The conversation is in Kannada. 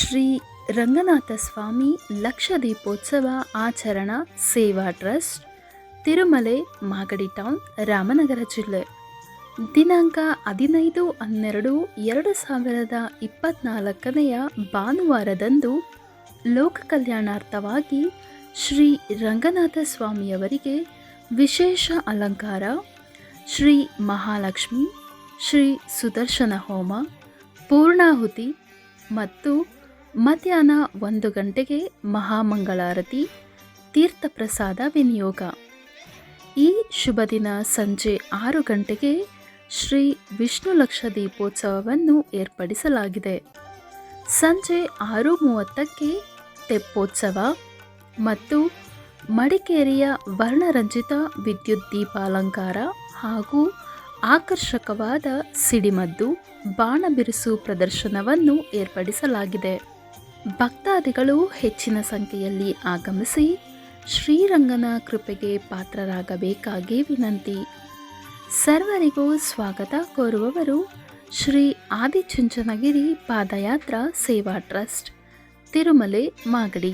ಶ್ರೀ ರಂಗನಾಥ ಸ್ವಾಮಿ ಲಕ್ಷ ದೀಪೋತ್ಸವ ಆಚರಣಾ ಸೇವಾ ಟ್ರಸ್ಟ್, ತಿರುಮಲೆ, ಮಾಗಡಿ ಟೌನ್, ರಾಮನಗರ ಜಿಲ್ಲೆ. ದಿನಾಂಕ 15/12/2024 ಭಾನುವಾರದಂದು ಲೋಕ ಕಲ್ಯಾಣಾರ್ಥವಾಗಿ ಶ್ರೀ ರಂಗನಾಥ ಸ್ವಾಮಿಯವರಿಗೆ ವಿಶೇಷ ಅಲಂಕಾರ, ಶ್ರೀ ಮಹಾಲಕ್ಷ್ಮಿ, ಶ್ರೀ ಸುದರ್ಶನ ಹೋಮ, ಪೂರ್ಣಾಹುತಿ ಮತ್ತು ಮಧ್ಯಾಹ್ನ 1 ಗಂಟೆಗೆ ಮಹಾಮಂಗಳಾರತಿ, ತೀರ್ಥಪ್ರಸಾದ ವಿನಿಯೋಗ. ಈ ಶುಭ ದಿನ ಸಂಜೆ 6 ಗಂಟೆಗೆ ಶ್ರೀ ವಿಷ್ಣು ಲಕ್ಷ ದೀಪೋತ್ಸವವನ್ನು ಏರ್ಪಡಿಸಲಾಗಿದೆ. ಸಂಜೆ 6:30ಕ್ಕೆ ತೆಪ್ಪೋತ್ಸವ ಮತ್ತು ಮಡಿಕೇರಿಯ ವರ್ಣರಂಜಿತ ವಿದ್ಯುತ್ ದೀಪಾಲಂಕಾರ ಹಾಗೂ ಆಕರ್ಷಕವಾದ ಸಿಡಿಮದ್ದು, ಬಾಣ ಬಿರುಸು ಪ್ರದರ್ಶನವನ್ನು ಏರ್ಪಡಿಸಲಾಗಿದೆ. ಭಕ್ತಾದಿಗಳು ಹೆಚ್ಚಿನ ಸಂಖ್ಯೆಯಲ್ಲಿ ಆಗಮಿಸಿ ಶ್ರೀರಂಗನ ಕೃಪೆಗೆ ಪಾತ್ರರಾಗಬೇಕಾಗಿ ವಿನಂತಿ. ಸರ್ವರಿಗೂ ಸ್ವಾಗತ ಕೋರುವವರು ಶ್ರೀ ಆದಿಚುಂಚನಗಿರಿ ಪಾದಯಾತ್ರಾ ಸೇವಾ ಟ್ರಸ್ಟ್, ತಿರುಮಲೆ, ಮಾಗಡಿ.